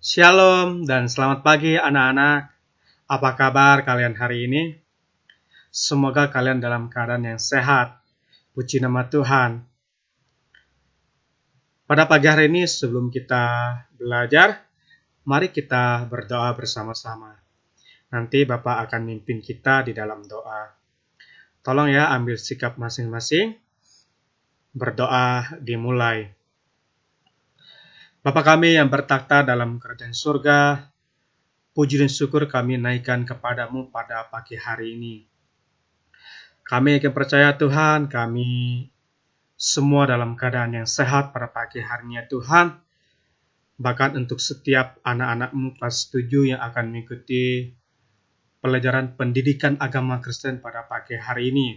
Shalom dan selamat pagi anak-anak. Apa kabar kalian hari ini? Semoga kalian dalam keadaan yang sehat. Puji nama Tuhan. Pada pagi hari ini sebelum kita belajar, mari kita berdoa bersama-sama. Nanti Bapak akan mimpin kita di dalam doa. Tolong ya ambil sikap masing-masing. Berdoa dimulai. Bapa kami yang bertakhta dalam kerajaan surga, puji dan syukur kami naikkan kepadamu pada pagi hari ini. Kami akan percaya Tuhan, kami semua dalam keadaan yang sehat pada pagi harinya Tuhan. Bahkan untuk setiap anak-anakmu kelas 7 yang akan mengikuti pelajaran pendidikan agama Kristen pada pagi hari ini.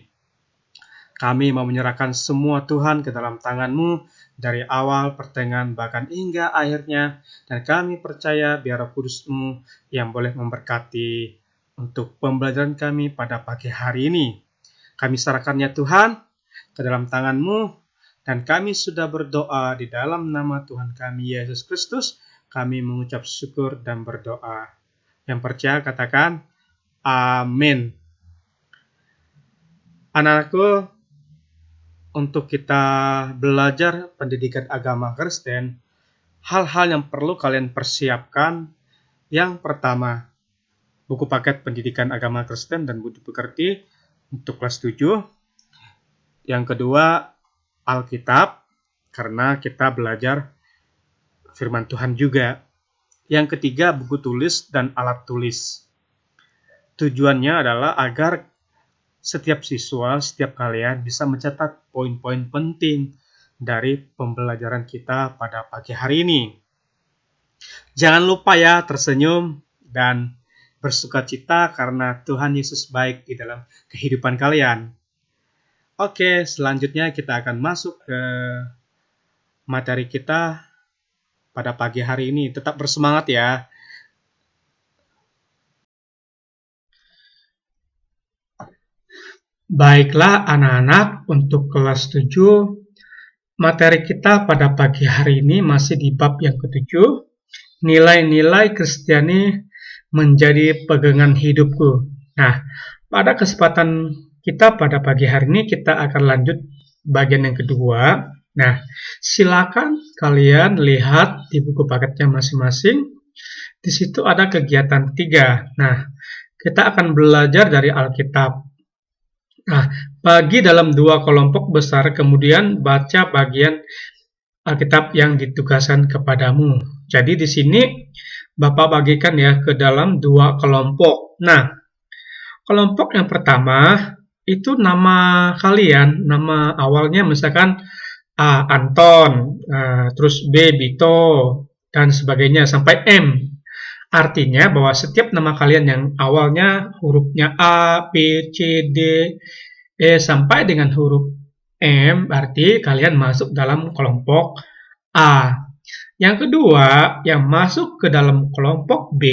Kami mau menyerahkan semua Tuhan ke dalam tangan-Mu dari awal, pertengahan, bahkan hingga akhirnya. Dan kami percaya biar Roh Kudus-Mu yang boleh memberkati untuk pembelajaran kami pada pagi hari ini. Kami serahkannya Tuhan ke dalam tangan-Mu, dan kami sudah berdoa di dalam nama Tuhan kami Yesus Kristus. Kami mengucap syukur dan berdoa. Yang percaya katakan, amin. Anak-anakku, untuk kita belajar pendidikan agama Kristen, hal-hal yang perlu kalian persiapkan. Yang pertama, buku paket pendidikan agama Kristen dan budi pekerti untuk kelas 7. Yang kedua, Alkitab, karena kita belajar firman Tuhan juga. Yang ketiga, buku tulis dan alat tulis. Tujuannya adalah agar setiap siswa, setiap kalian bisa mencatat poin-poin penting dari pembelajaran kita pada pagi hari ini. Jangan lupa ya tersenyum dan bersukacita karena Tuhan Yesus baik di dalam kehidupan kalian. Oke, selanjutnya kita akan masuk ke materi kita pada pagi hari ini. Tetap bersemangat ya. Baiklah anak-anak, untuk kelas 7, materi kita pada pagi hari ini masih di bab yang ke-7, nilai-nilai Kristiani menjadi pegangan hidupku. Nah, pada kesempatan kita pada pagi hari ini kita akan lanjut bagian yang kedua. Nah, silakan kalian lihat di buku paketnya masing-masing. Di situ ada kegiatan 3. Nah, kita akan belajar dari Alkitab. Nah, bagi dalam 2 kelompok besar, kemudian baca bagian Alkitab yang ditugaskan kepadamu. Jadi di sini Bapak bagikan ya ke dalam 2 kelompok. Nah, kelompok yang pertama itu nama kalian, nama awalnya misalkan A. Anton, terus B. Bito, dan sebagainya sampai M. Artinya bahwa setiap nama kalian yang awalnya hurufnya A, B, C, D, E sampai dengan huruf M, berarti kalian masuk dalam kelompok A. Yang kedua, yang masuk ke dalam kelompok B,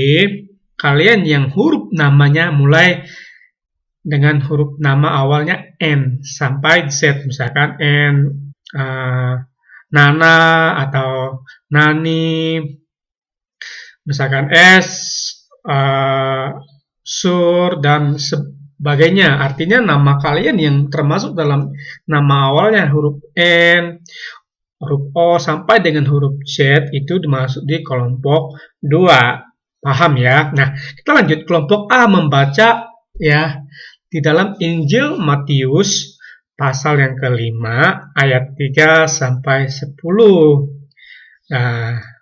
kalian yang huruf namanya mulai dengan huruf nama awalnya N sampai Z, misalkan N, Nana atau Nani, misalkan S, Sur, dan sebagainya. Artinya nama kalian yang termasuk dalam nama awalnya huruf N, huruf O, sampai dengan huruf Z itu dimasuk di kelompok 2. Paham ya? Nah, kita lanjut kelompok A membaca ya di dalam Injil Matius pasal yang kelima ayat 3 sampai 10. Nah,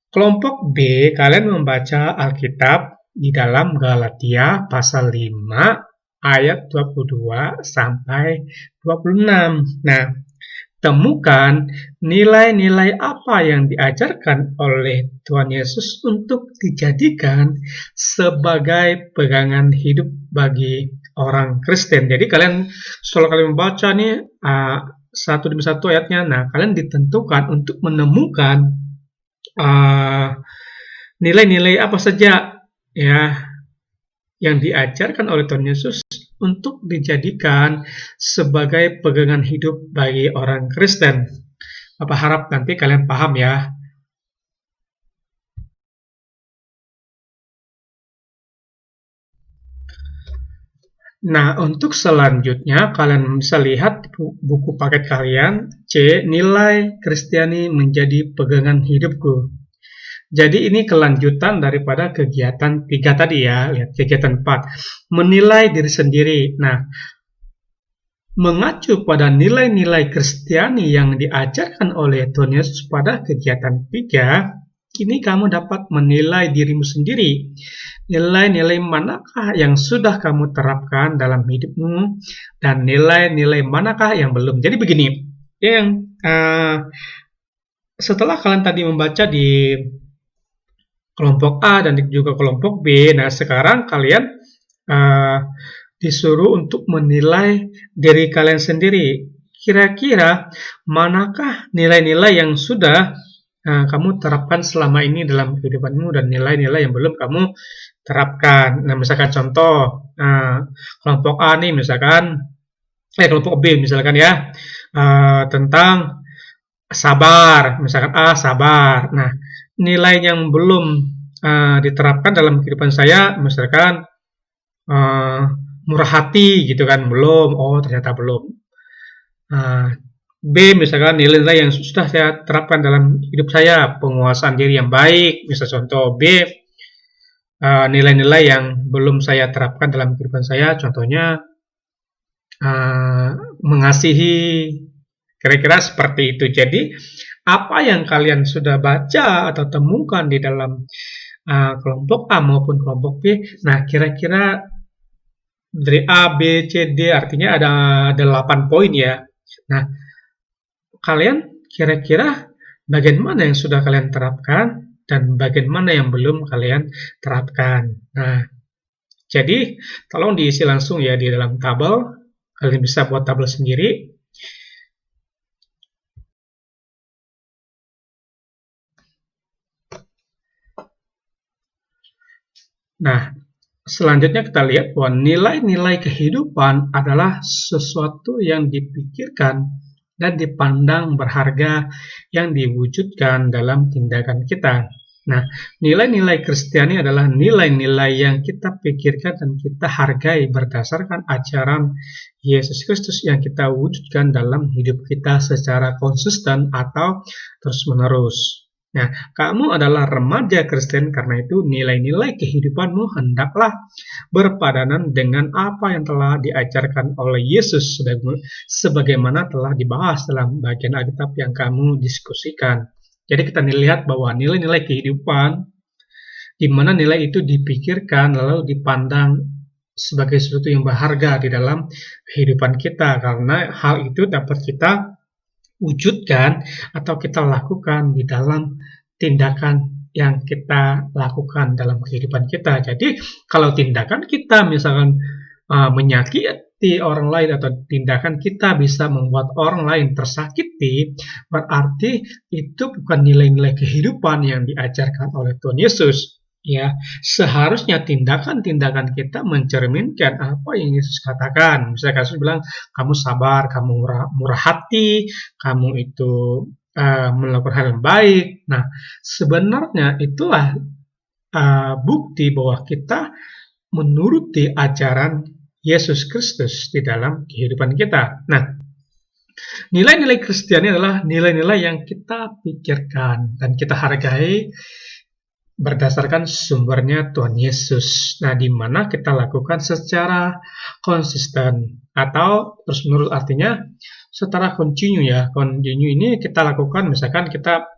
kelompok B, kalian membaca Alkitab di dalam Galatia pasal 5 ayat 22 sampai 26. Nah, temukan nilai-nilai apa yang diajarkan oleh Tuhan Yesus untuk dijadikan sebagai pegangan hidup bagi orang Kristen. Jadi kalian setelah kalian membaca nih satu demi satu ayatnya, nah kalian ditentukan untuk menemukan nilai-nilai apa saja ya yang diajarkan oleh Tuhan Yesus untuk dijadikan sebagai pegangan hidup bagi orang Kristen. Bapak harap nanti kalian paham ya. Nah, untuk selanjutnya kalian bisa lihat buku paket kalian C. Nilai Kristiani menjadi pegangan hidupku. Jadi ini kelanjutan daripada kegiatan 3 tadi ya. Lihat kegiatan 4. Menilai diri sendiri. Nah, mengacu pada nilai-nilai Kristiani yang diajarkan oleh Tuhan Yesus pada kegiatan 3, kini kamu dapat menilai dirimu sendiri. Nilai-nilai manakah yang sudah kamu terapkan dalam hidupmu dan nilai-nilai manakah yang belum. Jadi begini, yang setelah kalian tadi membaca di kelompok A dan juga kelompok B, nah sekarang kalian disuruh untuk menilai diri kalian sendiri. Kira-kira manakah nilai-nilai yang sudah kamu terapkan selama ini dalam kehidupanmu dan nilai-nilai yang belum kamu terapkan. Nah, misalkan contoh kelompok A nih, misalkan kelompok B misalkan ya, tentang sabar, misalkan A sabar. Nah, nilai yang belum diterapkan dalam kehidupan saya, misalkan murah hati gitu kan, belum. Oh, ternyata belum. B misalkan nilai-nilai yang sudah saya terapkan dalam hidup saya, penguasaan diri yang baik, misal contoh. B nilai-nilai yang belum saya terapkan dalam kehidupan saya, contohnya mengasihi. Kira-kira seperti itu. Jadi apa yang kalian sudah baca atau temukan di dalam kelompok A maupun kelompok B, nah kira-kira dari A, B, C, D artinya ada 8 poin ya. Nah, kalian kira-kira bagian mana yang sudah kalian terapkan dan bagian mana yang belum kalian terapkan. Nah, jadi tolong diisi langsung ya di dalam tabel. Kalian bisa buat tabel sendiri. Nah, selanjutnya kita lihat bahwa nilai-nilai kehidupan adalah sesuatu yang dipikirkan dan dipandang berharga yang diwujudkan dalam tindakan kita. Nah, nilai-nilai Kristiani adalah nilai-nilai yang kita pikirkan dan kita hargai berdasarkan ajaran Yesus Kristus yang kita wujudkan dalam hidup kita secara konsisten atau terus-menerus. Nah, kamu adalah remaja Kristen, karena itu nilai-nilai kehidupanmu hendaklah berpadanan dengan apa yang telah diajarkan oleh Yesus sebagaimana telah dibahas dalam bagian Alkitab yang kamu diskusikan. Jadi kita lihat bahwa nilai-nilai kehidupan di mana nilai itu dipikirkan lalu dipandang sebagai sesuatu yang berharga di dalam kehidupan kita, karena hal itu dapat kita wujudkan atau kita lakukan di dalam tindakan yang kita lakukan dalam kehidupan kita. Jadi kalau tindakan kita misalkan menyakiti orang lain atau tindakan kita bisa membuat orang lain tersakiti, berarti itu bukan nilai-nilai kehidupan yang diajarkan oleh Tuhan Yesus. Ya, seharusnya tindakan-tindakan kita mencerminkan apa yang Yesus katakan. Misalnya Yesus bilang, kamu sabar, kamu murah hati, kamu itu melakukan hal yang baik. Nah, sebenarnya itulah bukti bahwa kita menuruti ajaran Yesus Kristus di dalam kehidupan kita. Nah, nilai-nilai Kristiani adalah nilai-nilai yang kita pikirkan dan kita hargai berdasarkan sumbernya Tuhan Yesus. Nah, di mana kita lakukan secara konsisten atau terus-menerus, artinya secara kontinu ya. Kontinu ini kita lakukan, misalkan kita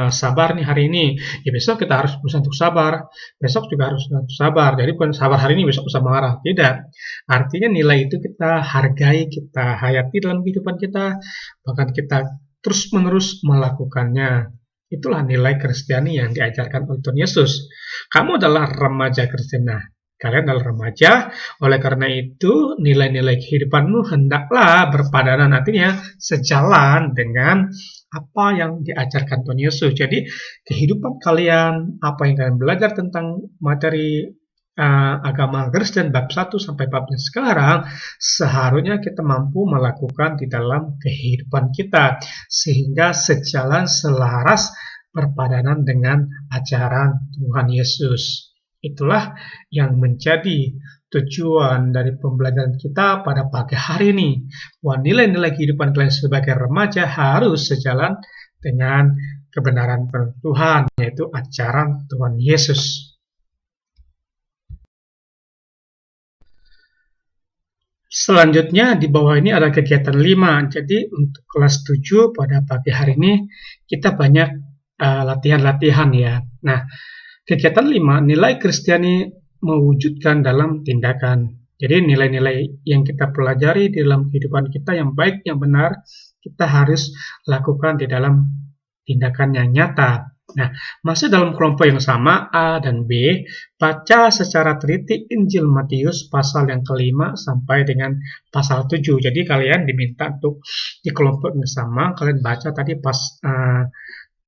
sabar nih hari ini, ya besok kita harus berusaha untuk sabar, besok juga harus untuk sabar. Jadi bukan sabar hari ini besok bisa marah, tidak. Artinya nilai itu kita hargai, kita hayati dalam kehidupan kita, bahkan kita terus-menerus melakukannya. Itulah nilai Kristiani yang diajarkan oleh Tuhan Yesus. Kamu adalah remaja Kristen. Nah, kalian adalah remaja, oleh karena itu nilai-nilai kehidupanmu hendaklah berpadanan, artinya sejalan dengan apa yang diajarkan Tuhan Yesus. Jadi kehidupan kalian, apa yang kalian belajar tentang materi agama Kristen bab 1 sampai bab yang sekarang, seharusnya kita mampu melakukan di dalam kehidupan kita sehingga sejalan selaras berpadanan dengan ajaran Tuhan Yesus. Itulah yang menjadi tujuan dari pembelajaran kita pada pagi hari ini. Bahwa nilai-nilai kehidupan kalian sebagai remaja harus sejalan dengan kebenaran Tuhan, yaitu ajaran Tuhan Yesus. Selanjutnya di bawah ini ada kegiatan 5. Jadi untuk kelas 7 pada pagi hari ini kita banyak latihan-latihan ya. Nah, kegiatan 5, nilai Kristiani mewujudkan dalam tindakan. Jadi nilai-nilai yang kita pelajari di dalam kehidupan kita yang baik, yang benar, kita harus lakukan di dalam tindakan yang nyata. Nah, masih dalam kelompok yang sama, A dan B, baca secara teliti Injil Matius pasal yang kelima sampai dengan pasal 7. Jadi kalian diminta untuk di kelompok yang sama, kalian baca tadi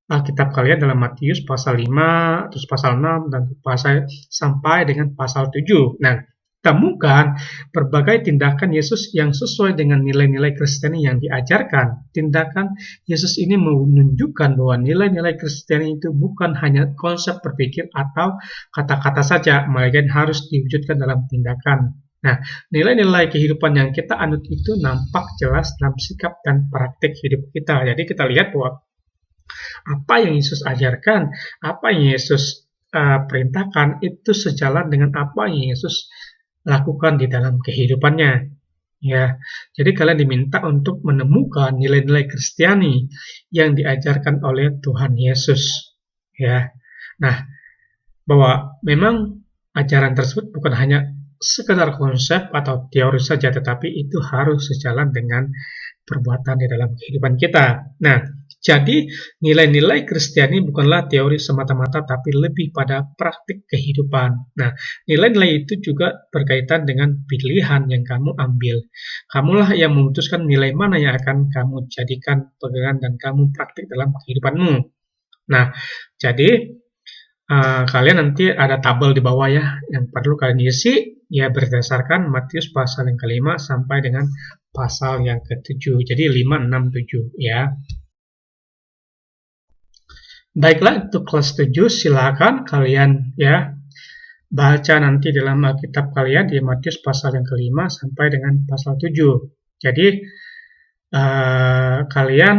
Alkitab kalian dalam Matius pasal 5, terus pasal 6, dan pasal sampai dengan pasal 7. Nah, temukan berbagai tindakan Yesus yang sesuai dengan nilai-nilai Kristiani yang diajarkan. Tindakan Yesus ini menunjukkan bahwa nilai-nilai Kristiani itu bukan hanya konsep berpikir atau kata-kata saja, melainkan harus diwujudkan dalam tindakan. Nah, nilai-nilai kehidupan yang kita anut itu nampak jelas dalam sikap dan praktik hidup kita. Jadi kita lihat bahwa apa yang Yesus ajarkan, apa yang Yesus perintahkan itu sejalan dengan apa yang Yesus lakukan di dalam kehidupannya. Ya, jadi kalian diminta untuk menemukan nilai-nilai Kristiani yang diajarkan oleh Tuhan Yesus. Ya, nah bahwa memang ajaran tersebut bukan hanya sekedar konsep atau teori saja, tetapi itu harus sejalan dengan perbuatan di dalam kehidupan kita. Nah, jadi nilai-nilai Kristiani bukanlah teori semata-mata, tapi lebih pada praktik kehidupan. Nah, nilai-nilai itu juga berkaitan dengan pilihan yang kamu ambil. Kamulah yang memutuskan nilai mana yang akan kamu jadikan pegangan dan kamu praktik dalam kehidupanmu. Nah, jadi kalian nanti ada tabel di bawah ya, yang perlu kalian isi ya berdasarkan Matius pasal yang kelima sampai dengan pasal yang ke-7. Jadi 5, 6, 7 ya. Baiklah, untuk kelas 7 silakan kalian ya baca nanti dalam Alkitab kalian di Matius pasal yang kelima sampai dengan pasal 7. Jadi kalian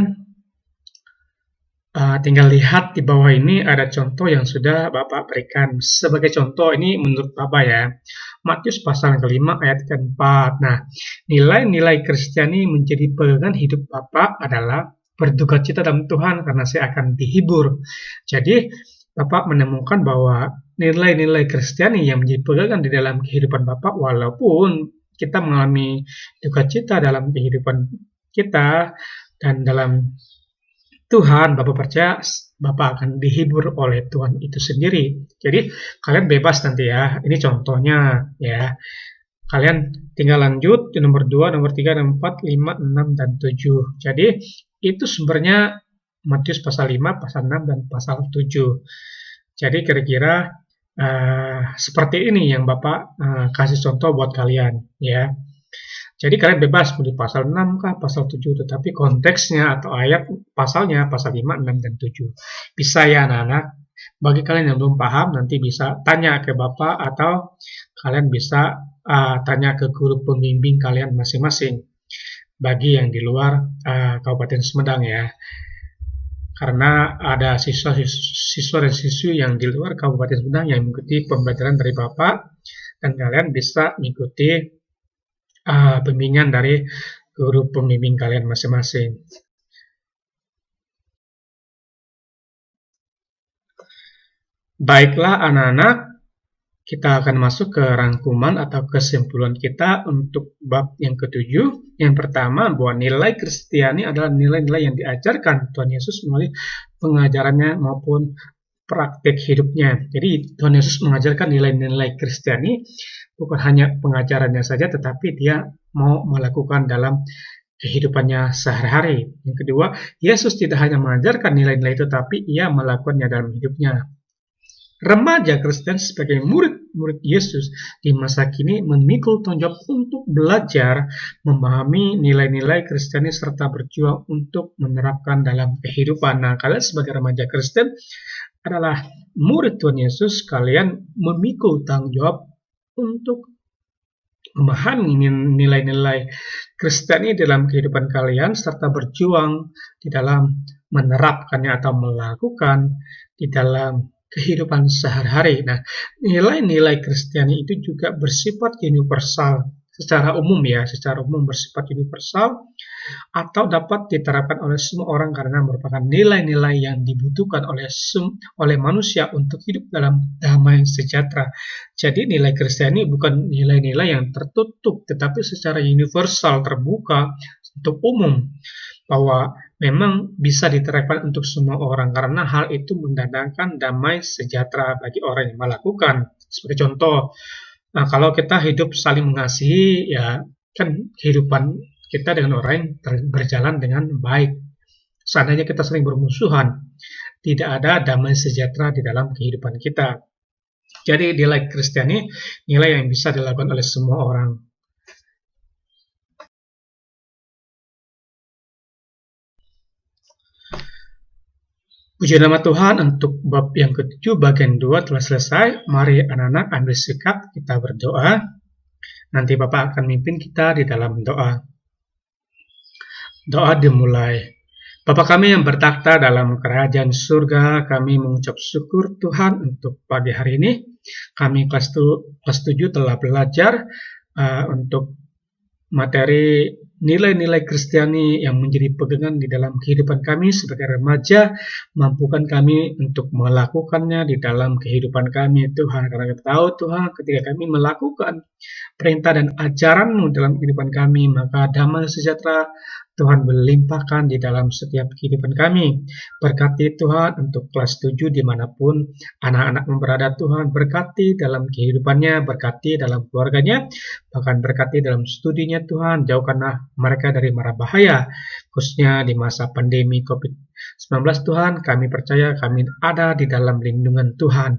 tinggal lihat di bawah ini ada contoh yang sudah Bapak berikan. Sebagai contoh ini menurut Bapak ya, Matius pasal yang kelima ayat ke-4. Nah, nilai-nilai Kristiani menjadi pegangan hidup Bapak adalah berduka cita dalam Tuhan karena saya akan dihibur. Jadi, Bapak menemukan bahwa nilai-nilai Kristiani yang menjadi pegangan di dalam kehidupan Bapak, walaupun kita mengalami duka cita dalam kehidupan kita dan dalam Tuhan, Bapak percaya Bapak akan dihibur oleh Tuhan itu sendiri. Jadi, kalian bebas nanti ya. Ini contohnya ya. Kalian tinggal lanjut di nomor 2, nomor 3, nomor 4, 5, 6, dan 7. Jadi, itu sumbernya Matius pasal 5, pasal 6, dan pasal 7. Jadi, kira-kira seperti ini yang Bapak kasih contoh buat kalian ya. Jadi kalian bebas mau di pasal 6 kah, pasal 7, tetapi konteksnya atau ayat pasalnya pasal 5, 6, dan 7. Bisa ya anak-anak. Bagi kalian yang belum paham nanti bisa tanya ke Bapak atau kalian bisa tanya ke guru pembimbing kalian masing-masing. Bagi yang di luar Kabupaten Sumedang ya. Karena ada siswa dan siswi yang di luar Kabupaten Sumedang yang mengikuti pembelajaran dari Bapak dan kalian bisa mengikuti bimbingan dari guru pembimbing kalian masing-masing. Baiklah anak-anak, kita akan masuk ke rangkuman atau kesimpulan kita untuk bab yang ke-7. Yang pertama, bahwa nilai Kristiani adalah nilai-nilai yang diajarkan Tuhan Yesus melalui pengajarannya maupun praktik hidupnya. Jadi Tuhan Yesus mengajarkan nilai-nilai Kristiani bukan hanya pengajarannya saja, tetapi dia mau melakukan dalam kehidupannya sehari-hari. Yang kedua, Yesus tidak hanya mengajarkan nilai-nilai itu, tapi ia melakukannya dalam hidupnya. Remaja Kristen sebagai murid-murid Yesus di masa kini memikul tanggung jawab untuk belajar, memahami nilai-nilai Kristiani serta berjuang untuk menerapkan dalam kehidupan. Nah, kalian sebagai remaja Kristen adalah murid Tuhan Yesus, kalian memikul tanggung jawab untuk memahami nilai-nilai Kristiani dalam kehidupan kalian serta berjuang di dalam menerapkannya atau melakukan di dalam kehidupan sehari-hari. Nah, nilai-nilai Kristiani itu juga bersifat universal secara umum ya, secara umum bersifat universal atau dapat diterapkan oleh semua orang karena merupakan nilai-nilai yang dibutuhkan oleh manusia untuk hidup dalam damai sejahtera. Jadi nilai Kristiani bukan nilai-nilai yang tertutup, tetapi secara universal terbuka untuk umum bahwa memang bisa diterapkan untuk semua orang karena hal itu mendatangkan damai sejahtera bagi orang yang melakukan. Sebagai contoh, nah, kalau kita hidup saling mengasihi, ya kan kehidupan kita dengan orang lain berjalan dengan baik. Seandainya kita sering bermusuhan, tidak ada damai sejahtera di dalam kehidupan kita. Jadi nilai Kristiani, nilai yang bisa dilakukan oleh semua orang. Puji nama Tuhan, untuk bab yang ke-7 bagian 2 telah selesai. Mari anak-anak ambil sikap, kita berdoa. Nanti Bapak akan mimpin kita di dalam doa. Doa dimulai. Bapa kami yang bertakhta dalam kerajaan surga, kami mengucap syukur Tuhan untuk pagi hari ini. Kami kelas 7 telah belajar untuk materi nilai-nilai Kristiani yang menjadi pegangan di dalam kehidupan kami sebagai remaja, mampukan kami untuk melakukannya di dalam kehidupan kami, Tuhan. Karena kita tahu, Tuhan, ketika kami melakukan perintah dan ajaran-Mu dalam kehidupan kami, maka damai sejahtera Tuhan melimpahkan di dalam setiap kehidupan kami. Berkati Tuhan untuk kelas 7 dimanapun anak-anak berada, Tuhan. Berkati dalam kehidupannya, berkati dalam keluarganya, bahkan berkati dalam studinya, Tuhan. Jauhkanlah mereka dari mara bahaya, khususnya di masa pandemi COVID-19, Tuhan. Kami percaya kami ada di dalam lindungan Tuhan.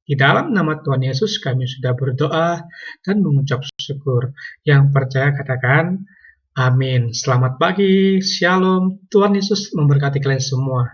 Di dalam nama Tuhan Yesus kami sudah berdoa dan mengucap syukur. Yang percaya katakan amin. Selamat pagi, shalom. Tuhan Yesus memberkati kalian semua.